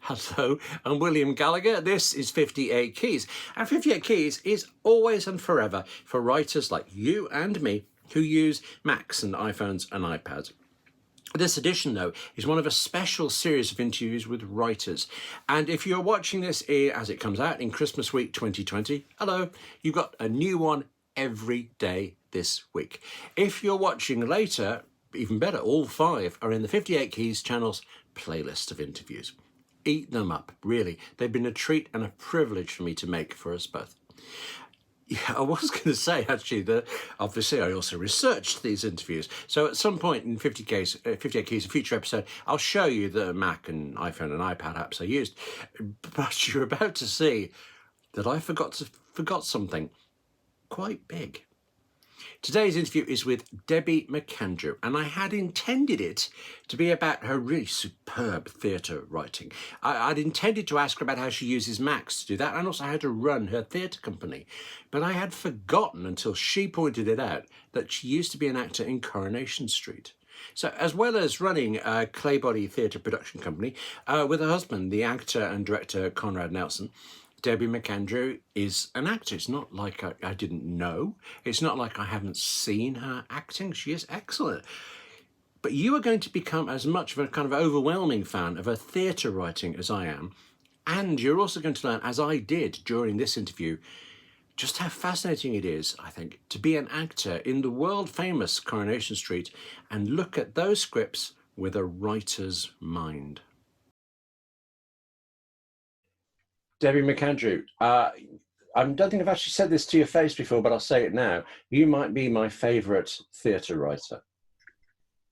Hello, I'm William Gallagher. This is 58 Keys. And 58 Keys is always and forever for writers like you and me who use Macs and iPhones and iPads. This edition, though, is one of a special series of interviews with writers. And if you're watching this as it comes out in Christmas week 2020, hello, you've got a new one every day this week. If you're watching later, even better, all 5 are in the 58 Keys channel's playlist of interviews. Eat them up, really. They've been a treat and a privilege for me to make for us both. Yeah, I was going to say, actually, that obviously I also researched these interviews. So at some point in 58 Keys, a future episode, I'll show you the Mac and iPhone and iPad apps I used. But you're about to see that I forgot something quite big. Today's interview is with Debbie McAndrew, and I had intended it to be about her really superb theatre writing. I'd intended to ask her about how she uses Macs to do that, and also how to run her theatre company. But I had forgotten until she pointed it out that she used to be an actor in Coronation Street. So as well as running a Claybody Theatre production company with her husband, the actor and director Conrad Nelson, Debbie McAndrew is an actor. It's not like I didn't know. It's not like I haven't seen her acting. She is excellent. But you are going to become as much of a kind of overwhelming fan of her theatre writing as I am. And you're also going to learn, as I did during this interview, just how fascinating it is, I think, to be an actor in the world-famous Coronation Street and look at those scripts with a writer's mind. Debbie McAndrew, I don't think I've actually said this to your face before, but I'll say it now. You might be my favourite theatre writer.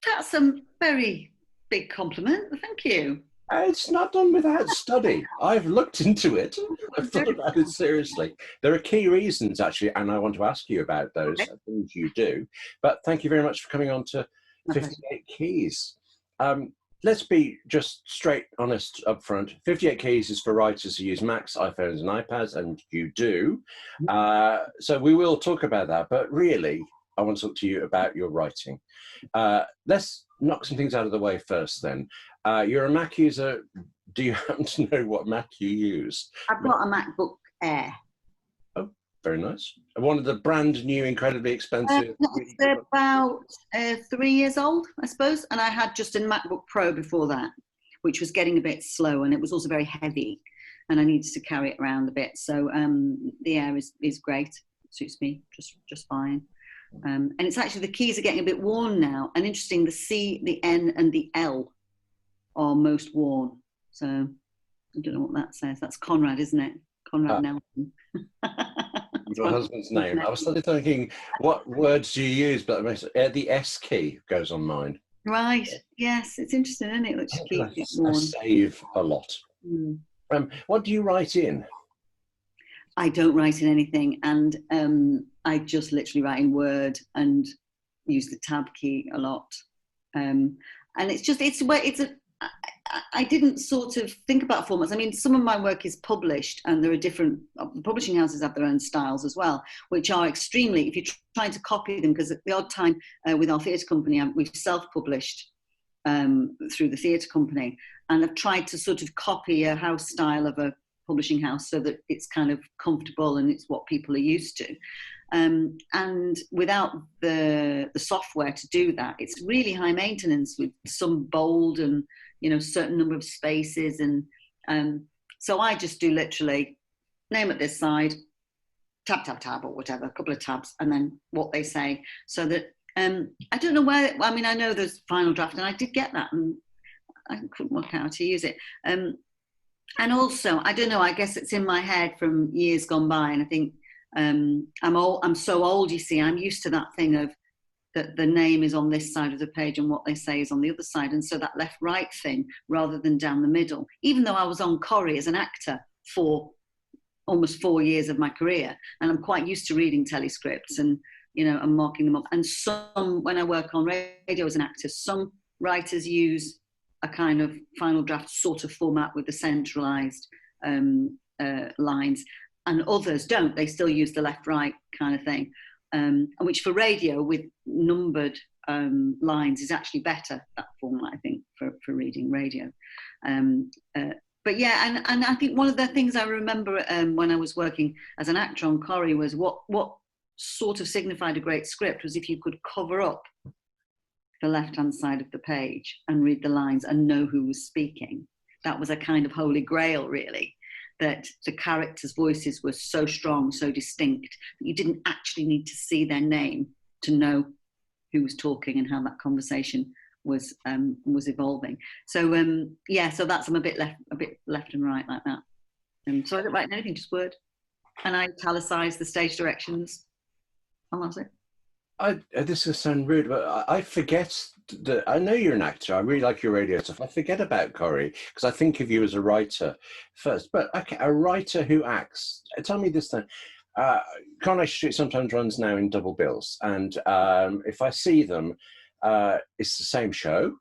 That's a very big compliment. Thank you. It's not done without study. I've looked into it. I've thought about it seriously. There are key reasons, actually, and I want to ask you about those things you do. But thank you very much for coming on to 58 Keys. Let's be just straight honest up front. 58 Keys is for writers who use Macs, iPhones and iPads, and you do. So we will talk about that, but really, I want to talk to you about your writing. Let's knock some things out of the way first then. You're a Mac user. Do you happen to know what Mac you use? I've got a MacBook Air. Oh, very nice. One of the brand new, incredibly expensive. It's about 3 years old, I suppose. And I had just a MacBook Pro before that, which was getting a bit slow, and it was also very heavy, and I needed to carry it around a bit. So the Air is great. It suits me just fine. And it's actually, the keys are getting a bit worn now. And interesting, the C, the N, and the L are most worn. So I don't know what that says. That's Conrad, isn't it? Conrad Nelson. Your husband's name. I was suddenly thinking, what words do you use? But the S key goes on mine. Right. Yes, it's interesting, isn't it? Which key I save a lot. What do you write in? I don't write in anything, and I just literally write in Word and use the tab key a lot. And I didn't sort of think about formats. I mean, some of my work is published, and there are different publishing houses have their own styles as well, which are extremely, if you're trying to copy them, because at the odd time with our theatre company, we've self-published through the theatre company, and I've tried to sort of copy a house style of a publishing house so that it's kind of comfortable and it's what people are used to. And without the software to do that, it's really high maintenance with some bold and, certain number of spaces. And so I just do literally name at this side, tab, tab, tab, or whatever, a couple of tabs, and then what they say. So that, I don't know where, I know there's Final Draft, and I did get that, and I couldn't work out how to use it. And also, I don't know, I guess it's in my head from years gone by, and I think I'm so old, you see, I'm used to that thing of that the name is on this side of the page and what they say is on the other side, and so that left-right thing rather than down the middle, even though I was on Corrie as an actor for almost 4 years of my career, and I'm quite used to reading telescripts and, and marking them up. And when I work on radio as an actor, some writers use a kind of Final Draft sort of format with the centralised lines, and others don't. They still use the left-right kind of thing, which for radio with numbered lines is actually better, that format, I think, for reading radio. But but yeah, and I think one of the things I remember when I was working as an actor on Corrie was what sort of signified a great script was if you could cover up the left-hand side of the page and read the lines and know who was speaking. That was a kind of holy grail, really, that the characters' voices were so strong, so distinct, that you didn't actually need to see their name to know who was talking and how that conversation was evolving. So yeah, so that's, I'm a bit left and right like that. So I don't write anything, just word, and I italicize the stage directions, and that's it. This will sound rude, but I forget that I know you're an actor. I really like your radio stuff. I forget about Corrie because I think of you as a writer first. But okay, a writer who acts. Tell me this then. Coronation Street sometimes runs now in double bills, and if I see them, it's the same show,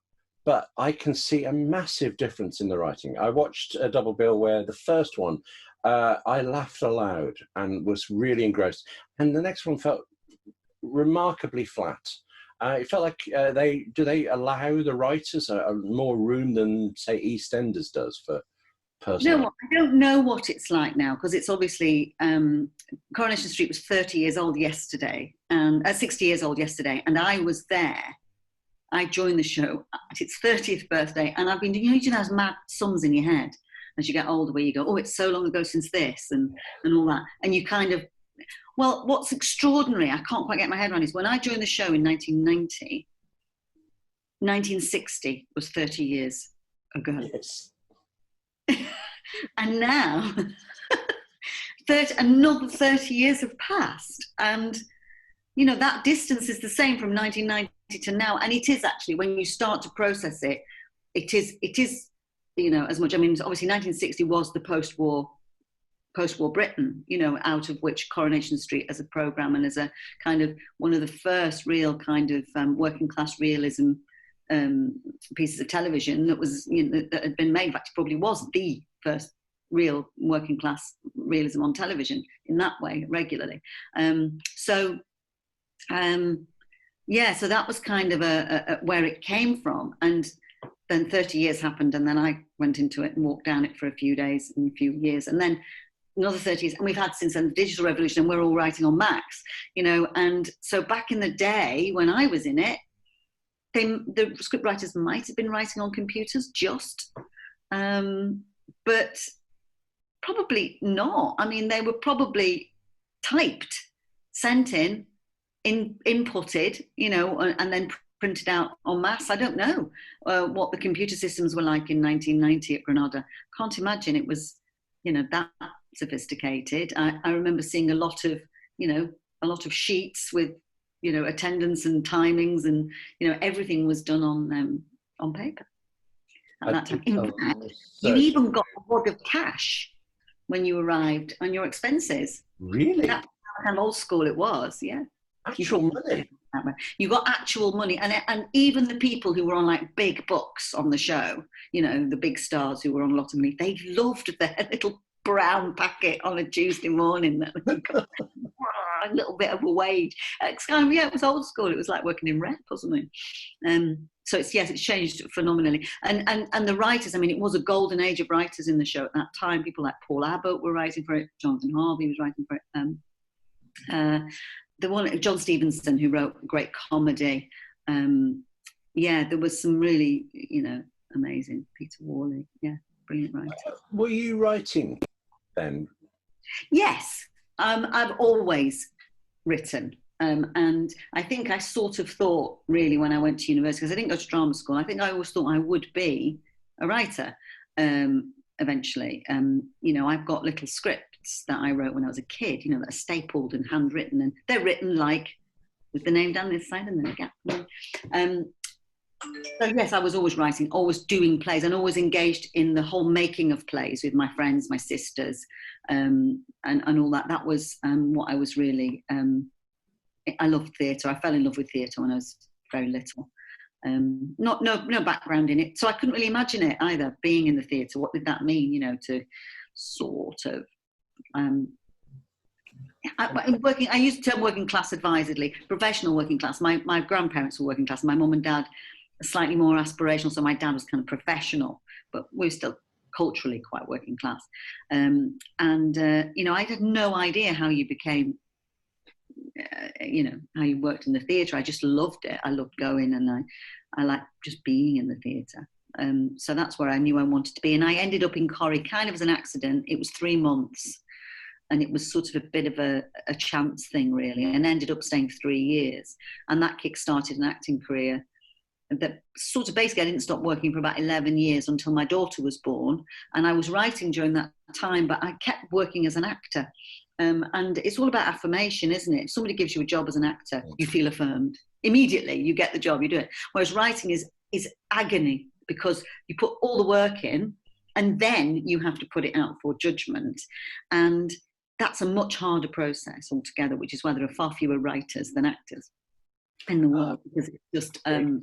but I can see a massive difference in the writing. I watched a double bill where the first one, I laughed aloud and was really engrossed, and the next one felt remarkably flat. It felt like they allow the writers a more room than, say, EastEnders does for personal. No, I don't know what it's like now, because it's obviously Coronation Street was 30 years old yesterday, and 60 years old yesterday, and I was there. I joined the show at its 30th birthday, and I've been doing, you know those mad sums in your head as you get older, where you go, oh, it's so long ago since this, and all that, and you kind of. Well, what's extraordinary, I can't quite get my head around, is when I joined the show in 1990, 1960 was 30 years ago. Yes. And now, another 30 years have passed. And, you know, that distance is the same from 1990 to now. And it is actually, when you start to process it, it is, you know, as much, I mean, obviously 1960 was the post-war Britain, you know, out of which Coronation Street as a programme and as a kind of one of the first real kind of working class realism pieces of television that was, you know, that had been made. In fact, it probably was the first real working class realism on television in that way regularly. Yeah, so that was kind of a where it came from. And then 30 years happened, and then I went into it and walked down it for a few days and a few years, and then another 30 years, and we've had since then the digital revolution, and we're all writing on Macs, you know. And so back in the day when I was in it, the script writers might have been writing on computers just, but probably not. I mean, they were probably typed, sent in, inputted, you know, and then printed out en masse. I don't know what the computer systems were like in 1990 at Granada. Can't imagine it was, you know, that sophisticated. I remember seeing a lot of sheets with, you know, attendance and timings, and, you know, everything was done on paper at that time. In fact, you even got a wad of cash when you arrived on your expenses. Really? That's how kind of old school it was, yeah. Actual money? You got actual money, and even the people who were on like big bucks on the show, you know, the big stars who were on a lot of money, they loved their little brown packet on a Tuesday morning that got a little bit of a wage. It's kind of, yeah, it was old school. It was like working in rep or something. So it's changed phenomenally. And the writers, I mean, it was a golden age of writers in the show at that time. People like Paul Abbott were writing for it. Jonathan Harvey was writing for it. The one, John Stevenson, who wrote great comedy. Yeah, there was some really, you know, amazing. Peter Worley, yeah, brilliant writer. Were you writing then? Yes, I've always written. And I think I sort of thought, really, when I went to university, because I didn't go to drama school, I think I always thought I would be a writer eventually. You know, I've got little scripts that I wrote when I was a kid, you know, that are stapled and handwritten, and they're written like with the name down this side and then a gap. So yes, I was always writing, always doing plays, and always engaged in the whole making of plays with my friends, my sisters, and all that. That was what I was really. I loved theatre. I fell in love with theatre when I was very little. No background in it, so I couldn't really imagine it either. Being in the theatre, what did that mean? You know, to sort of. I use the term working class advisedly. Professional working class. My grandparents were working class. My mum and dad are slightly more aspirational. So my dad was kind of professional, but we were still culturally quite working class. You know, I had no idea how you became, you know, how you worked in the theatre. I just loved it. I loved going, and I liked just being in the theatre. So that's where I knew I wanted to be. And I ended up in Corrie kind of as an accident. It was 3 months, and it was sort of a bit of a chance thing, really, and ended up staying for 3 years. And that kick-started an acting career that sort of basically I didn't stop working for about 11 years until my daughter was born. And I was writing during that time, but I kept working as an actor. And it's all about affirmation, isn't it? If somebody gives you a job as an actor, you feel affirmed. Immediately, you get the job, you do it. Whereas writing is agony, because you put all the work in and then you have to put it out for judgment. And that's a much harder process altogether, which is why there are far fewer writers than actors in the world, because it's just too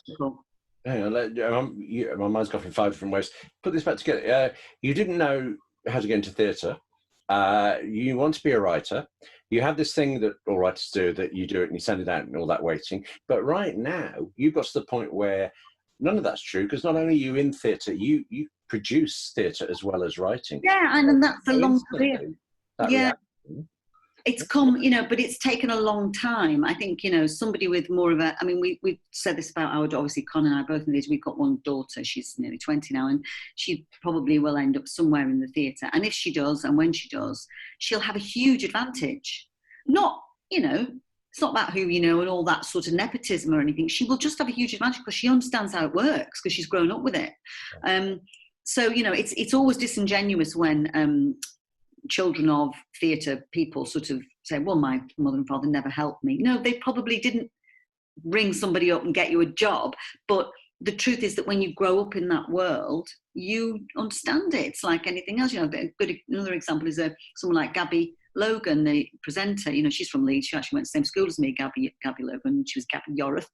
difficult. Hang on, my mind's gone in 5 different ways. Put this back together. You didn't know how to get into theatre. You want to be a writer. You have this thing that all writers do, that you do it and you send it out and all that waiting. But right now, you've got to the point where none of that's true, because not only are you in theatre, you produce theatre as well as writing. Yeah, and that's a long career. Yeah. Reaction. It's come, you know, but it's taken a long time. I think, you know, somebody with more of a, I mean, we've said this about our, obviously Con and I both know this, we've got one daughter, she's nearly 20 now, and she probably will end up somewhere in the theatre. And if she does, and when she does, she'll have a huge advantage. Not, you know, it's not about who you know and all that sort of nepotism or anything. She will just have a huge advantage because she understands how it works, because she's grown up with it. So, you know, it's always disingenuous when children of theatre people sort of say, well, my mother and father never helped me. No, they probably didn't ring somebody up and get you a job. But the truth is that when you grow up in that world, you understand it. It's like anything else. You know, another example is someone like Gabby Logan, the presenter. You know, she's from Leeds. She actually went to the same school as me, Gabby Logan. She was Gabby Yoreth.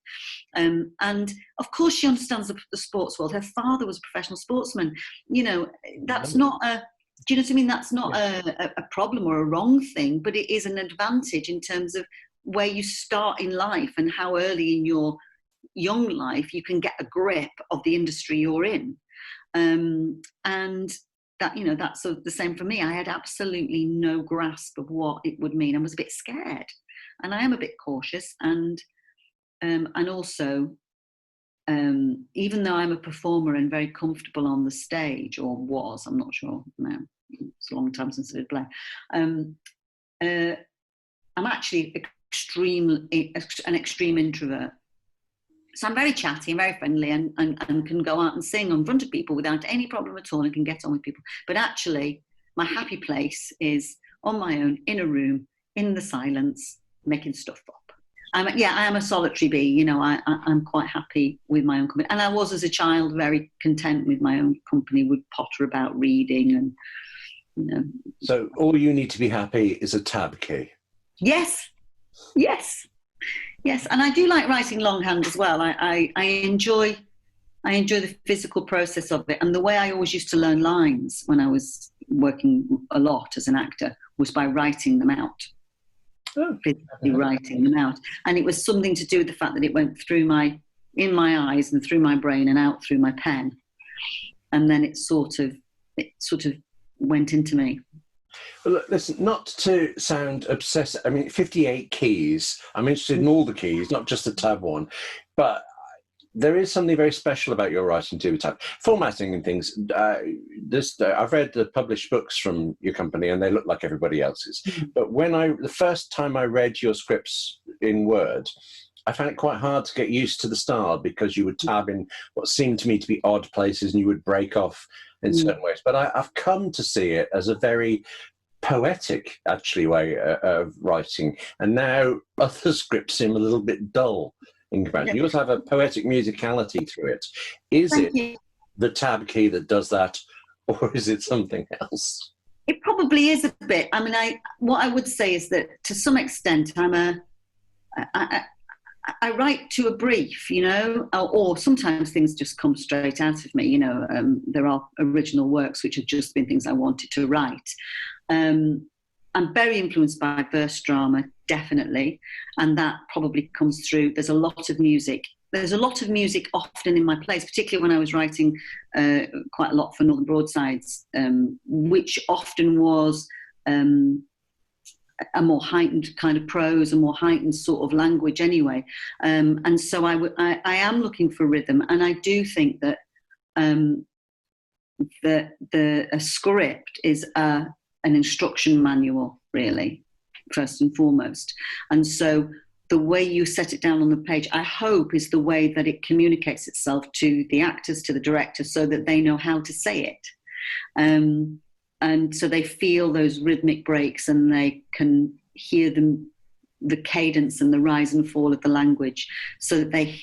And of course she understands the sports world. Her father was a professional sportsman. You know, that's not a... Do you know what I mean? That's not a problem or a wrong thing, but it is an advantage in terms of where you start in life and how early in your young life you can get a grip of the industry you're in. And that, you know, that's sort of the same for me. I had absolutely no grasp of what it would mean. I was a bit scared, and I am a bit cautious. And also, even though I'm a performer and very comfortable on the stage, or was, I'm not sure now, it's a long time since I did play, I'm actually an extreme introvert. So I'm very chatty and very friendly, and can go out and sing in front of people without any problem at all, and can get on with people. But actually, my happy place is on my own, in a room, in the silence, making stuff up. I am a solitary bee. You know, I'm quite happy with my own company. And I was, as a child, very content with my own company, would potter about reading and, you know. So all you need to be happy is a tab key. Yes. And I do like writing longhand as well. I enjoy the physical process of it. And the way I always used to learn lines when I was working a lot as an actor was by writing them out. Physically writing them out, and it was something to do with the fact that it went through in my eyes and through my brain and out through my pen, and then it sort of went into me. Well, look, listen, not to sound obsessive, I mean, 58 keys. I'm interested in all the keys, not just the tab one, but there is something very special about your writing too, with tab formatting and things. I've read the published books from your company, and they look like everybody else's. But the first time I read your scripts in Word, I found it quite hard to get used to the style, because you would tab in what seemed to me to be odd places, and you would break off in certain ways. But I've come to see it as a very poetic, actually, way of writing. And now other scripts seem a little bit dull. You also have a poetic musicality through it. Is it the tab key that does that, or is it something else? It probably is a bit. I mean, what I would say is that to some extent, I write to a brief, you know, or sometimes things just come straight out of me. You know, there are original works which have just been things I wanted to write. I'm very influenced by verse drama, definitely, and that probably comes through. There's a lot of music there's a lot of music often in my plays, particularly when I was writing quite a lot for Northern Broadsides, which often was a more heightened kind of prose, a more heightened sort of language anyway. And so I am looking for rhythm, and I do think that a script is an instruction manual, really, first and foremost. And so the way you set it down on the page, I hope, is the way that it communicates itself to the actors, to the director, so that they know how to say it. And so they feel those rhythmic breaks, and they can hear the cadence and the rise and fall of the language, so that they,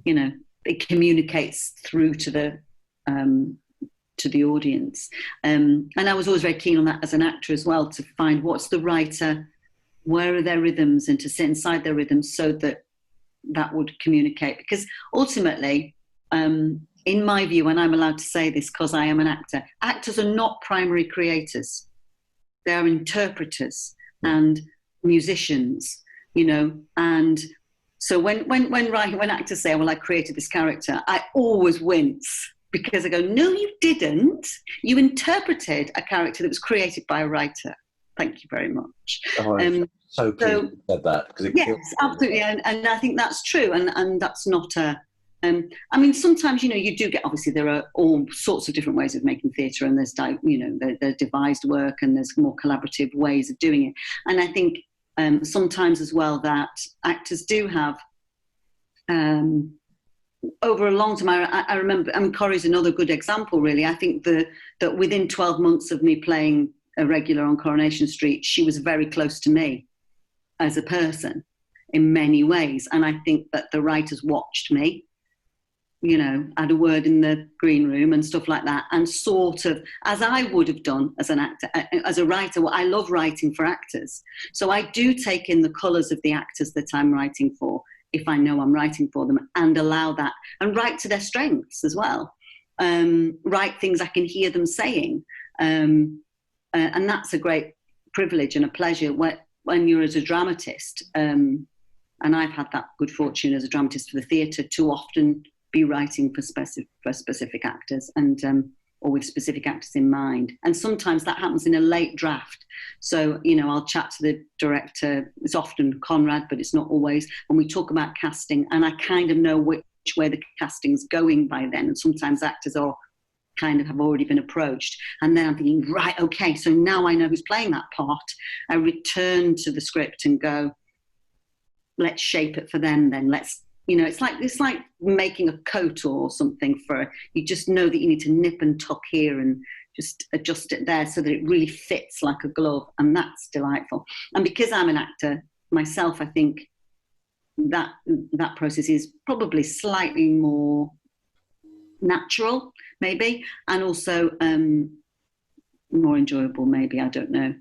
you know, it communicates through to the audience. And I was always very keen on that as an actor as well, to find what's the writer, where are their rhythms, and to sit inside their rhythms so that that would communicate. Because ultimately, in my view, and I'm allowed to say this because I am an actor, actors are not primary creators. They are interpreters and musicians, you know. And so when actors say, well, I created this character, I always wince, because I go, no, you didn't. You interpreted a character that was created by a writer. Thank you very much. Oh, so pleased you said that. Yes, absolutely. And I think that's true. And that's not a... I mean, sometimes, you know, you do get, obviously, there are all sorts of different ways of making theatre, and there's, you know, there's devised work, and there's more collaborative ways of doing it. And I think sometimes as well that actors do have... over a long time, I remember, I mean, Corrie's another good example, really. I think that within 12 months of me playing a regular on Coronation Street, she was very close to me as a person in many ways. And I think that the writers watched me, you know, had a word in the green room and stuff like that, and sort of, as I would have done as an actor, as a writer, well, I love writing for actors. So I do take in the colours of the actors that I'm writing for, if I know I'm writing for them, and allow that, and write to their strengths as well. Write things I can hear them saying. And that's a great privilege and a pleasure when you're as a dramatist. And I've had that good fortune as a dramatist for the theatre to often be writing for specific actors, and or with specific actors in mind. And sometimes that happens in a late draft. So, you know, I'll chat to the director. It's often Conrad, but it's not always. And we talk about casting, and I kind of know which way the casting's going by then. And sometimes actors are kind of have already been approached. And then I'm thinking, right, okay, so now I know who's playing that part. I return to the script and go, let's shape it for them then. Let's, you know, it's like making a coat or something you just know that you need to nip and tuck here and just adjust it there so that it really fits like a glove. And that's delightful. And because I'm an actor myself, I think that process is probably slightly more natural, maybe, and also more enjoyable, maybe, I don't know.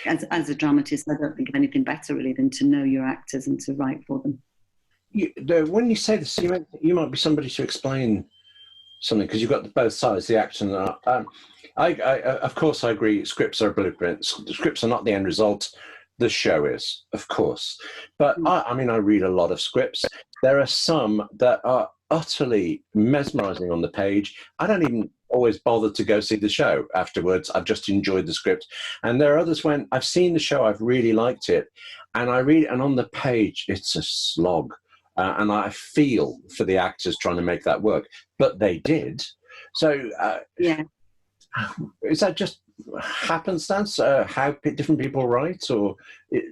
As a dramatist, I don't think of anything better really than to know your actors and to write for them. When you say this, you might be somebody to explain something, because you've got both sides, the action. Of course, I agree. Scripts are blueprints. The scripts are not the end result. The show is, of course. But I mean, I read a lot of scripts. There are some that are utterly mesmerizing on the page. I don't even always bother to go see the show afterwards. I've just enjoyed the script. And there are others when I've seen the show, I've really liked it, and I read it, and on the page it's a slog. And I feel for the actors trying to make that work, but they did. So yeah, is that just happenstance? How different people write, or? I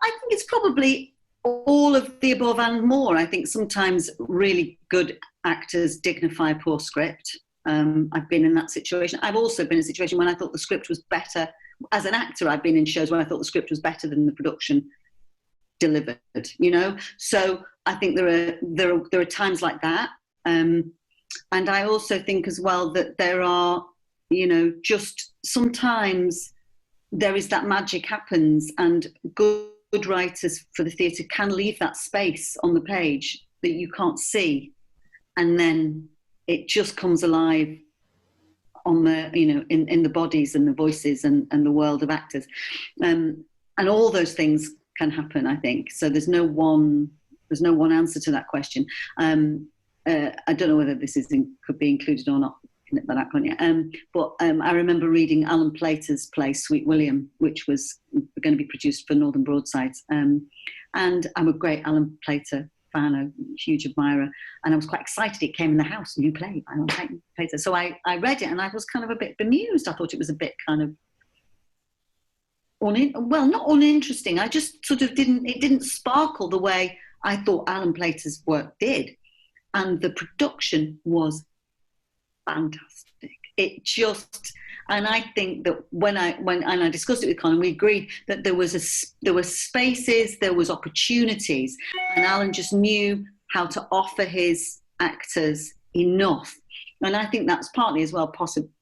think it's probably all of the above and more. I think sometimes really good actors dignify a poor script. I've been in that situation. I've also been in a situation when I thought the script was better. As an actor, I've been in shows where I thought the script was better than the production delivered, you know. So I think there are times like that. And I also think as well that there are, you know, just sometimes there is that magic happens, and good writers for the theatre can leave that space on the page that you can't see, and then it just comes alive on the, you know, in the bodies and the voices and the world of actors, and all those things can happen, I think. So there's no one there's no one answer to that question. I don't know whether this could be included or not. But I remember reading Alan Plater's play Sweet William, which was going to be produced for Northern Broadsides. And I'm a great Alan Plater fan, a huge admirer, and I was quite excited. It came in the house, new play by Alan Plater. So I read it, and I was kind of a bit bemused. I thought it was a bit kind of not uninteresting. I just sort of didn't sparkle the way I thought Alan Plater's work did, and the production was fantastic. It just, and I think that when I discussed it with Colin, we agreed that there were spaces, there was opportunities, and Alan just knew how to offer his actors enough. And I think that's partly as well,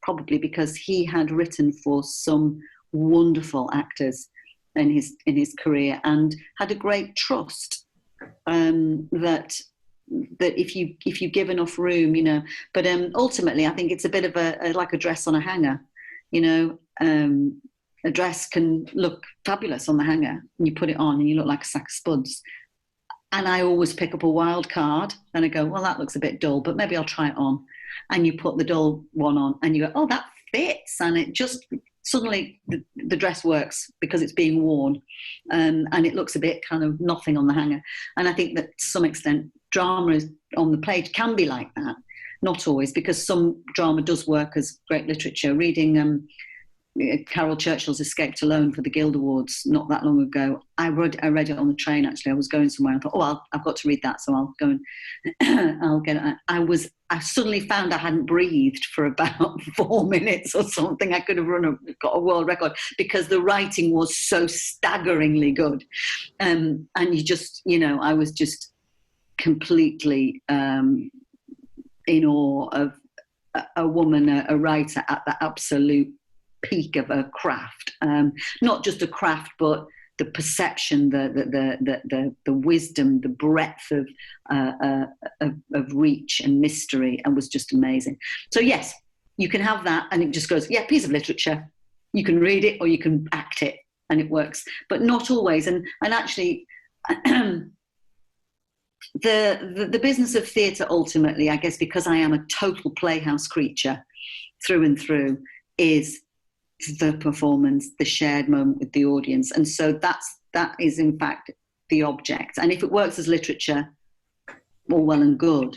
probably because he had written for some wonderful actors in his career, and had a great trust that if you give enough room, you know. But ultimately, I think it's a bit of like a dress on a hanger, you know. A dress can look fabulous on the hanger, and you put it on, and you look like a sack of spuds. And I always pick up a wild card, and I go, well, that looks a bit dull, but maybe I'll try it on. And you put the dull one on, and you go, oh, that fits, and it just suddenly the dress works because it's being worn, and it looks a bit kind of nothing on the hanger. And I think that to some extent drama on the page can be like that. Not always, because some drama does work as great literature. Reading Carol Churchill's Escaped Alone for the Guild Awards not that long ago, I read it on the train, actually. I was going somewhere, and I thought, oh, I've got to read that, so I'll go and I'll get it. I suddenly found I hadn't breathed for about 4 minutes or something. I could have got a world record, because the writing was so staggeringly good. And you just, you know, I was just completely in awe of a woman, a writer at the absolute peak of her craft. Not just a craft, but the perception, the wisdom, the breadth of reach and mystery, and was just amazing. So yes, you can have that, and it just goes, yeah, piece of literature. You can read it or you can act it, and it works, but not always. And actually, the business of theatre, ultimately, I guess, because I am a total playhouse creature through and through, is the performance, the shared moment with the audience. And so that is in fact the object. And if it works as literature, all well and good,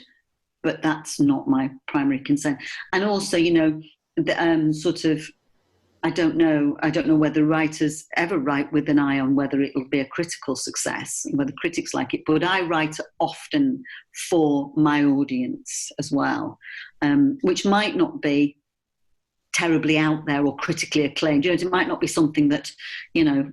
but that's not my primary concern. And also, you know, the sort of, I don't know whether writers ever write with an eye on whether it will be a critical success, whether critics like it, but I write often for my audience as well, which might not be terribly out there or critically acclaimed. You know, it might not be something that, you know,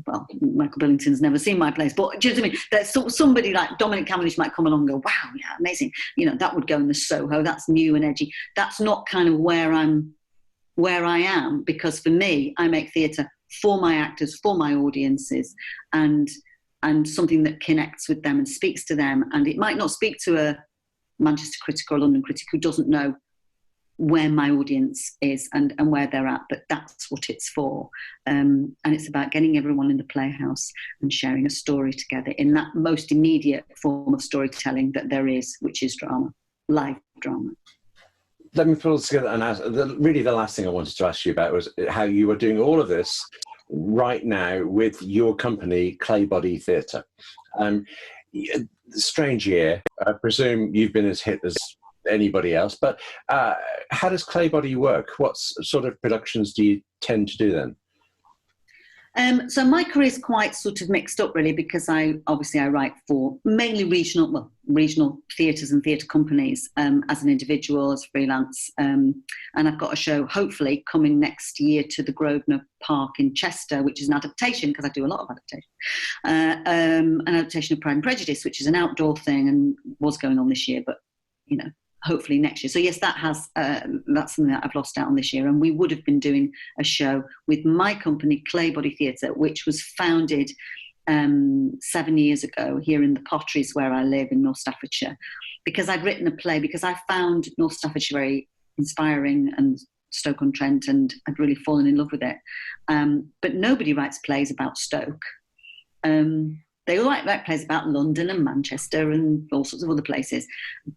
well, Michael Billington's never seen my plays, but do you know what I mean? There's somebody like Dominic Cavendish might come along and go, wow, yeah, amazing. You know, that would go in the Soho. That's new and edgy. That's not kind of where I am, because for me, I make theatre for my actors, for my audiences, and something that connects with them and speaks to them. And it might not speak to a Manchester critic or a London critic who doesn't know where my audience is and where they're at, but that's what it's for. And it's about getting everyone in the playhouse and sharing a story together in that most immediate form of storytelling that there is, which is drama, live drama. Let me pull together and ask, really the last thing I wanted to ask you about was how you are doing all of this right now with your company, Claybody Theatre. Strange year. I presume you've been as hit as anybody else, but how does Claybody work? What sort of productions do you tend to do then? So my career is quite sort of mixed up, really, because I write for mainly regional theatres and theatre companies as an individual, as freelance, and I've got a show hopefully coming next year to the Grosvenor Park in Chester, which is an adaptation, because I do a lot of adaptation, an adaptation of Pride and Prejudice, which is an outdoor thing and was going on this year, but you know, hopefully next year. So yes, that's something that I've lost out on this year. And we would have been doing a show with my company, Claybody Theatre, which was founded 7 years ago here in the Potteries where I live in North Staffordshire, because I'd written a play, because I found North Staffordshire very inspiring and Stoke-on-Trent, and I'd really fallen in love with it. But nobody writes plays about Stoke. They write plays about London and Manchester and all sorts of other places,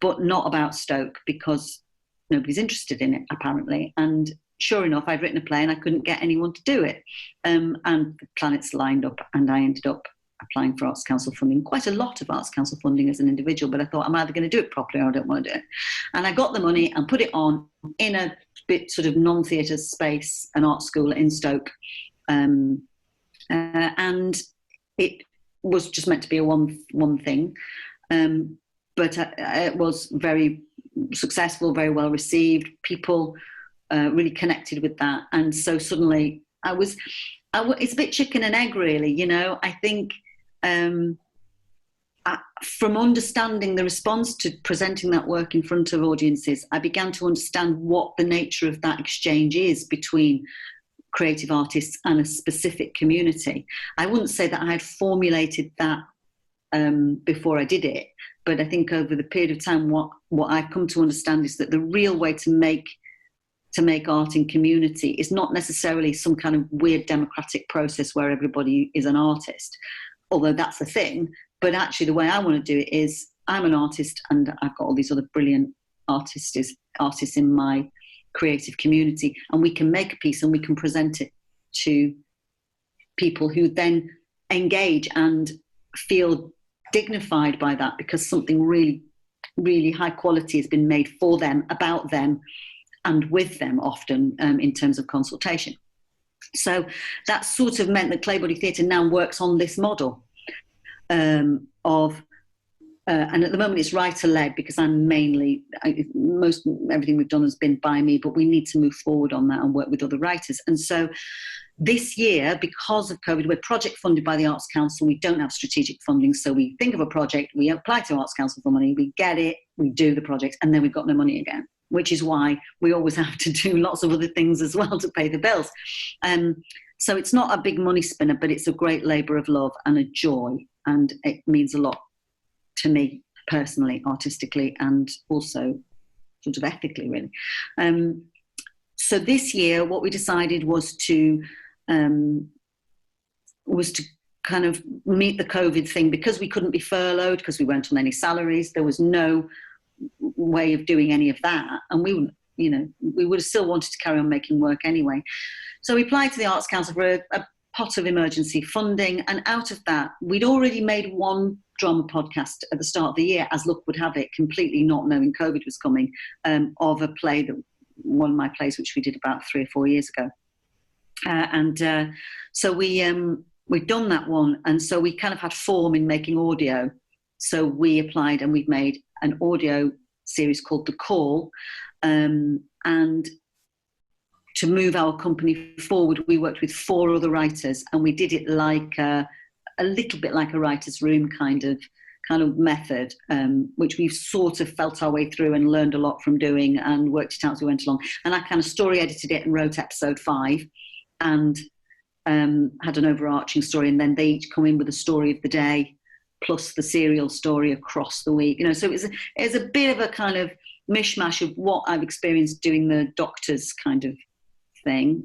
but not about Stoke because nobody's interested in it, apparently. And sure enough, I'd written a play and I couldn't get anyone to do it. And the planets lined up and I ended up applying for Arts Council funding, quite a lot of Arts Council funding as an individual, but I thought I'm either going to do it properly or I don't want to do it. And I got the money and put it on in a bit sort of non-theatre space, an art school in Stoke. And it was just meant to be a one thing. But it was very successful, very well received. People really connected with that. And so suddenly it's a bit chicken and egg, really. You know, I think from understanding the response to presenting that work in front of audiences, I began to understand what the nature of that exchange is between creative artists and a specific community. I wouldn't say that I had formulated that before I did it, but I think over the period of time, what I've come to understand is that the real way to make art in community is not necessarily some kind of weird democratic process where everybody is an artist, although that's the thing. But actually the way I want to do it is I'm an artist and I've got all these other brilliant artists in my creative community, and we can make a piece and we can present it to people who then engage and feel dignified by that because something really, really high quality has been made for them, about them, and with them often in terms of consultation. So that sort of meant that Claybody Theatre now works on this model and at the moment it's writer-led because I'm mainly, everything we've done has been by me, but we need to move forward on that and work with other writers. And so this year, because of COVID, we're project funded by the Arts Council. We don't have strategic funding, so we think of a project, we apply to Arts Council for money, we get it, we do the project, and then we've got no money again, which is why we always have to do lots of other things as well to pay the bills. So it's not a big money spinner, but it's a great labour of love and a joy, and it means a lot to me personally, artistically, and also sort of ethically, really. So this year, what we decided was to kind of meet the COVID thing, because we couldn't be furloughed, because we weren't on any salaries. There was no way of doing any of that, and we wouldn't, you know, we would have still wanted to carry on making work anyway. So we applied to the Arts Council for a pot of emergency funding, and out of that, we'd already made one drama podcast at the start of the year, as luck would have it, completely not knowing COVID was coming, of a play, one of my plays, which we did about 3 or 4 years ago. So we'd done that one, and so we kind of had form in making audio. So we applied and we've made an audio series called The Call, and to move our company forward, we worked with 4 other writers, and we did it like a little bit like a writer's room kind of method, which we've sort of felt our way through and learned a lot from doing and worked it out as we went along. And I kind of story edited it and wrote episode 5 and had an overarching story, and then they each come in with a story of the day plus the serial story across the week. You know, so it was a bit of a kind of mishmash of what I've experienced doing the Doctors kind of thing,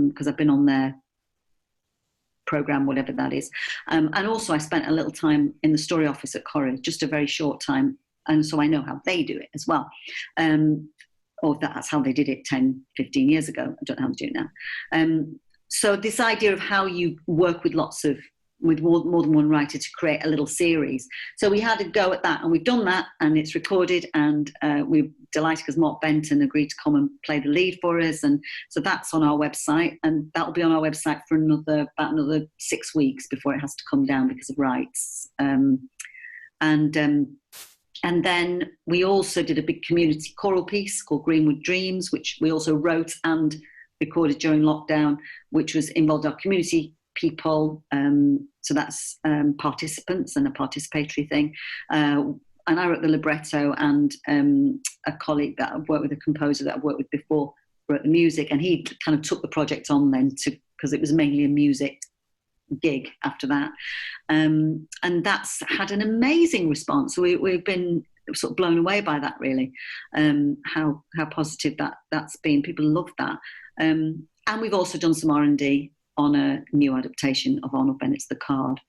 because I've been on their programme, whatever that is. And also I spent a little time in the story office at Corrie, just a very short time, and so I know how they do it as well. Or that's how they did it 10, 15 years ago. I don't know how to do it now. So this idea of how you work with more than one writer to create a little series. So we had a go at that, and we've done that, and it's recorded, and we're delighted because Mark Benton agreed to come and play the lead for us, and so that's on our website, and that'll be on our website for about another 6 weeks before it has to come down because of rights. And then we also did a big community choral piece called Greenwood Dreams, which we also wrote and recorded during lockdown, which involved our community people. So that's participants and a participatory thing. And I wrote the libretto, and a colleague that I've worked with, a composer that I've worked with before, wrote the music, and he kind of took the project on then because it was mainly a music gig after that. And that's had an amazing response. We've been sort of blown away by that, really, how positive that's been. People love that. And we've also done some R&D on a new adaptation of Arnold Bennett's The Card,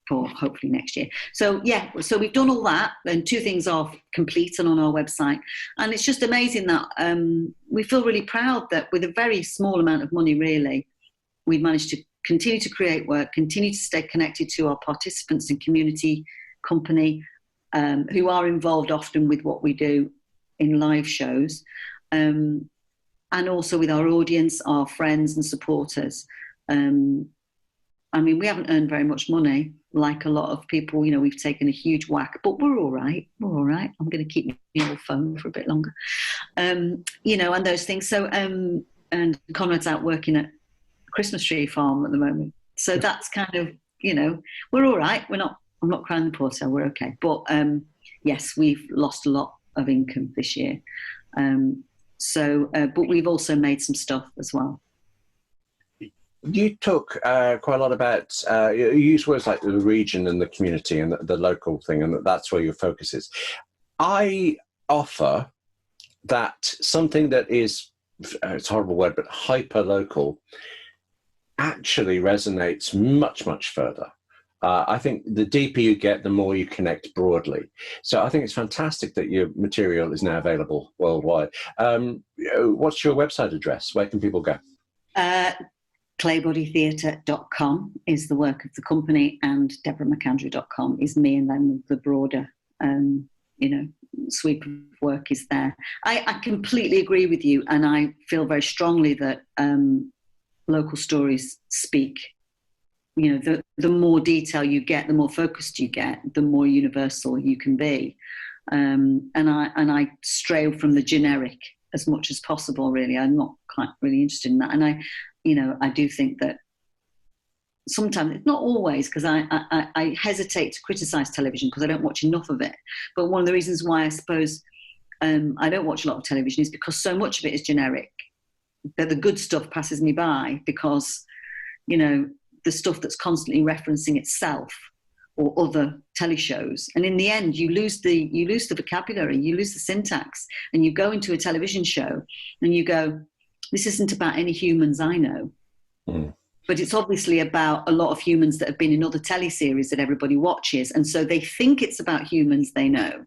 for hopefully next year. So yeah, so we've done all that, and 2 things are complete and on our website. And it's just amazing that we feel really proud that with a very small amount of money, really, we've managed to continue to create work, continue to stay connected to our participants and community company who are involved often with what we do in live shows, and also with our audience, our friends and supporters. I mean, we haven't earned very much money, like a lot of people. You know, we've taken a huge whack, but we're all right. We're all right. I'm going to keep my old phone for a bit longer, you know, and those things. So, and Conrad's out working at a Christmas tree farm at the moment. So that's kind of, you know, we're all right. I'm not crying the poor, so we're okay. But yes, we've lost a lot of income this year. But we've also made some stuff as well. You talk quite a lot about, you use words like the region and the community and the local thing, and that's where your focus is. I offer that something that is, it's a horrible word, but hyper-local actually resonates much, much further. I think the deeper you get, the more you connect broadly. So I think it's fantastic that your material is now available worldwide. What's your website address? Where can people go? Claybodytheatre.com is the work of the company, and DebbieMcAndrew.com is me, and then the broader, you know, sweep of work is there. I completely agree with you, and I feel very strongly that local stories speak. You know, the more detail you get, the more focused you get, the more universal you can be. And I stray from the generic as much as possible, really. I'm not quite really interested in that. And I do think that sometimes, it's not always, because I hesitate to criticise television because I don't watch enough of it. But one of the reasons why I suppose I don't watch a lot of television is because so much of it is generic, that the good stuff passes me by because, you know, the stuff that's constantly referencing itself or other telly shows. And in the end, you lose the vocabulary, you lose the syntax, and you go into a television show and you go, this isn't about any humans I know. Mm. But it's obviously about a lot of humans that have been in other teleseries that everybody watches. And so they think it's about humans they know.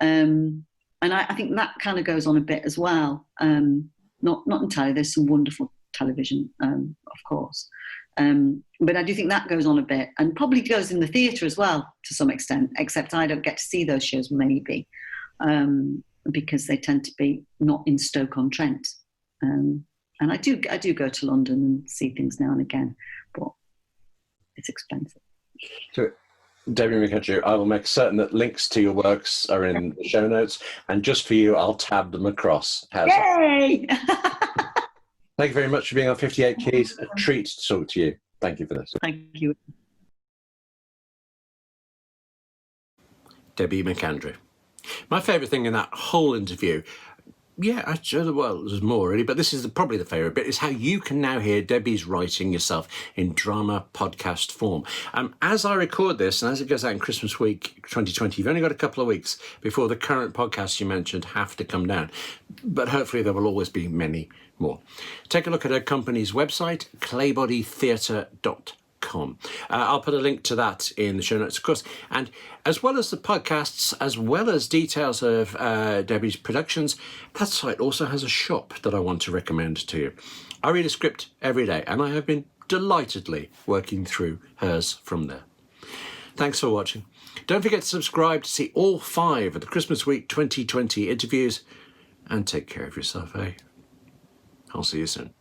And I think that kind of goes on a bit as well. Not entirely. There's some wonderful television, of course. But I do think that goes on a bit, and probably goes in the theatre as well to some extent, except I don't get to see those shows maybe because they tend to be not in Stoke-on-Trent. And I do go to London and see things now and again, but it's expensive. So, Debbie McAndrew, I will make certain that links to your works are in the show notes, and just for you, I'll tab them across. Yay! Thank you very much for being on 58 Keys. A treat to talk to you. Thank you for this. Thank you. Debbie McAndrew. My favourite thing in that whole interview, well, there's more really, but this is probably the favourite bit, is how you can now hear Debbie's writing yourself in drama podcast form. As I record this, and as it goes out in Christmas week 2020, you've only got a couple of weeks before the current podcasts you mentioned have to come down. But hopefully there will always be many more. Take a look at her company's website, claybodytheatre.com. I'll put a link to that in the show notes, of course. And as well as the podcasts, as well as details of Debbie's productions, that site also has a shop that I want to recommend to you. I read a script every day, and I have been delightedly working through hers from there. Thanks for watching. Don't forget to subscribe to see all 5 of the Christmas Week 2020 interviews, and take care of yourself, eh? I'll see you soon.